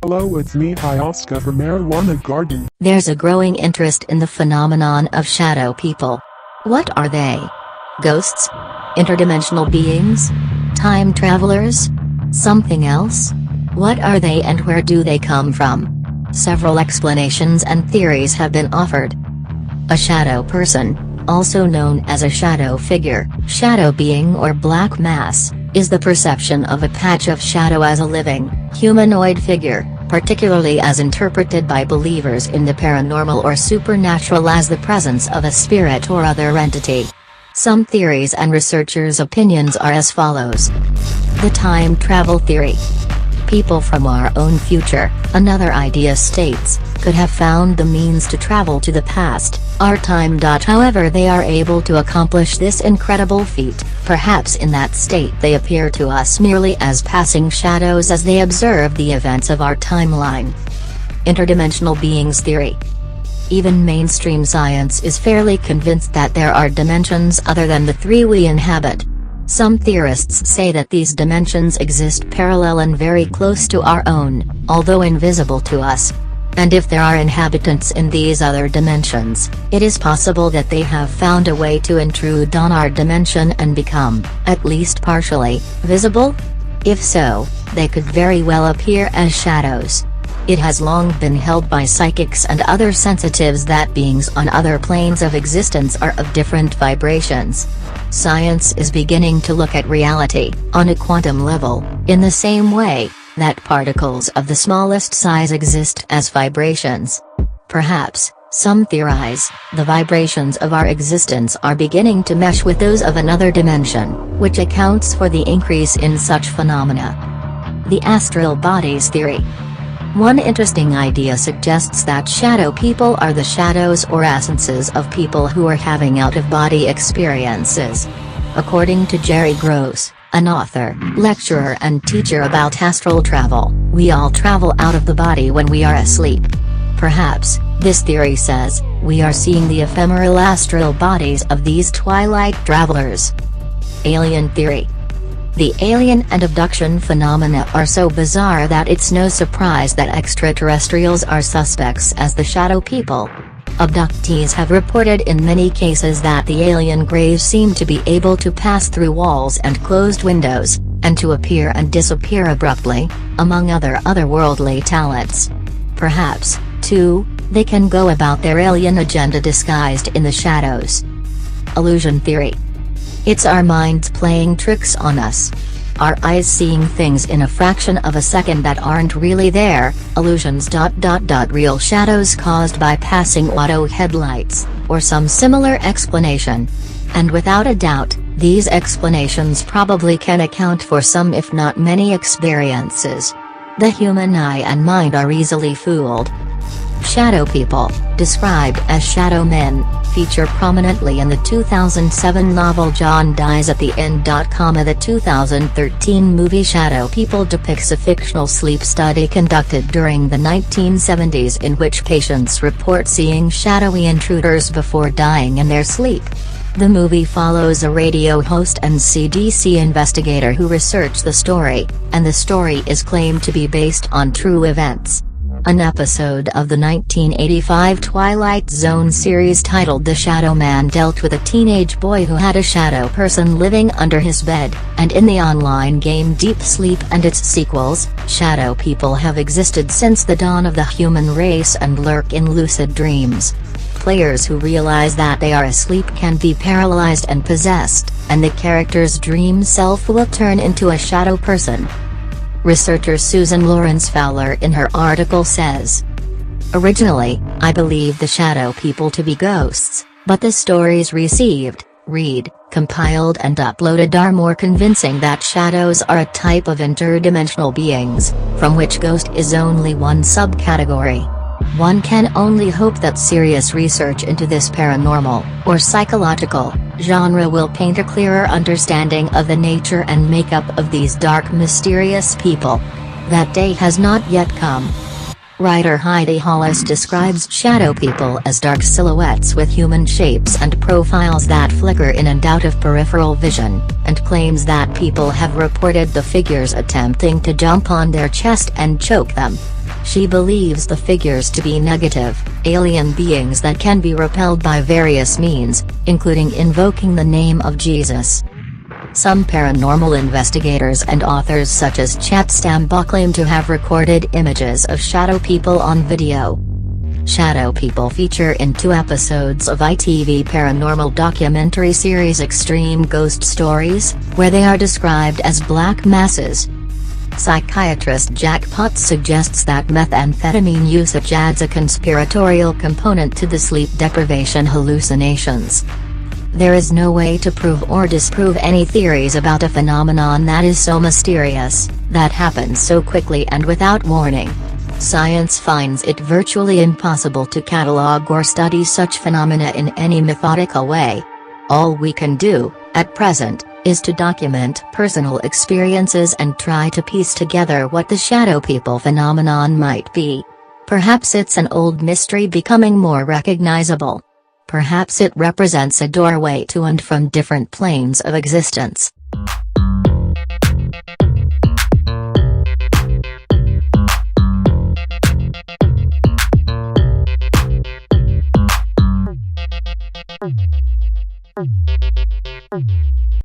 Hello, it's me, Oscar from Marijuana Garden. There's a growing interest in the phenomenon of shadow people. What are they? Ghosts? Interdimensional beings? Time travelers? Something else? What are they and where do they come from? Several explanations and theories have been offered. A shadow person, also known as a shadow figure, shadow being or black mass, is the perception of a patch of shadow as a living, humanoid figure, particularly as interpreted by believers in the paranormal or supernatural as the presence of a spirit or other entity. Some theories and researchers' opinions are as follows. The time travel theory. People from our own future, another idea states, could have found the means to travel to the past, our time. However, they are able to accomplish this incredible feat, perhaps in that state they appear to us merely as passing shadows as they observe the events of our timeline. Interdimensional beings theory. Even mainstream science is fairly convinced that there are dimensions other than the three we inhabit. Some theorists say that these dimensions exist parallel and very close to our own, although invisible to us. And if there are inhabitants in these other dimensions, it is possible that they have found a way to intrude on our dimension and become, at least partially, visible? If so, they could very well appear as shadows. It has long been held by psychics and other sensitives that beings on other planes of existence are of different vibrations. Science is beginning to look at reality, on a quantum level, in the same way that particles of the smallest size exist as vibrations. Perhaps, some theorize, the vibrations of our existence are beginning to mesh with those of another dimension, which accounts for the increase in such phenomena. The astral bodies theory. One interesting idea suggests that shadow people are the shadows or essences of people who are having out-of-body experiences. According to Jerry Gross, an author, lecturer and teacher about astral travel, we all travel out of the body when we are asleep. Perhaps, this theory says, we are seeing the ephemeral astral bodies of these twilight travelers. Alien theory. The alien and abduction phenomena are so bizarre that it's no surprise that extraterrestrials are suspects as the shadow people. Abductees have reported in many cases that the alien graves seem to be able to pass through walls and closed windows, and to appear and disappear abruptly, among other otherworldly talents. Perhaps, too, they can go about their alien agenda disguised in the shadows. Illusion theory. It's our minds playing tricks on us. Our eyes seeing things in a fraction of a second that aren't really there, illusions. Real shadows caused by passing auto headlights, or some similar explanation. And without a doubt, these explanations probably can account for some if not many experiences. The human eye and mind are easily fooled. Shadow people, described as shadow men, feature prominently in the 2007 novel John Dies at the End. The 2013 movie Shadow People depicts a fictional sleep study conducted during the 1970s in which patients report seeing shadowy intruders before dying in their sleep. The movie follows a radio host and CDC investigator who research the story, and the story is claimed to be based on true events. An episode of the 1985 Twilight Zone series titled The Shadow Man dealt with a teenage boy who had a shadow person living under his bed, and in the online game Deep Sleep and its sequels, shadow people have existed since the dawn of the human race and lurk in lucid dreams. Players who realize that they are asleep can be paralyzed and possessed, and the character's dream self will turn into a shadow person. Researcher Susan Lawrence Fowler in her article says, originally, I believed the shadow people to be ghosts, but the stories received, compiled and uploaded are more convincing that shadows are a type of interdimensional beings, from which ghost is only one subcategory. One can only hope that serious research into this paranormal, or psychological, genre will paint a clearer understanding of the nature and makeup of these dark mysterious people. That day has not yet come. Writer Heidi Hollis describes shadow people as dark silhouettes with human shapes and profiles that flicker in and out of peripheral vision, and claims that people have reported the figures attempting to jump on their chest and choke them. She believes the figures to be negative, alien beings that can be repelled by various means, including invoking the name of Jesus. Some paranormal investigators and authors such as Chet Stambaugh claim to have recorded images of shadow people on video. Shadow people feature in 2 episodes of ITV paranormal documentary series Extreme Ghost Stories, where they are described as black masses. Psychiatrist Jack Potts suggests that methamphetamine usage adds a conspiratorial component to the sleep deprivation hallucinations. There is no way to prove or disprove any theories about a phenomenon that is so mysterious, that happens so quickly and without warning. Science finds it virtually impossible to catalog or study such phenomena in any methodical way. All we can do, at present, is to document personal experiences and try to piece together what the shadow people phenomenon might be. Perhaps it's an old mystery becoming more recognizable. Perhaps it represents a doorway to and from different planes of existence. Thank you.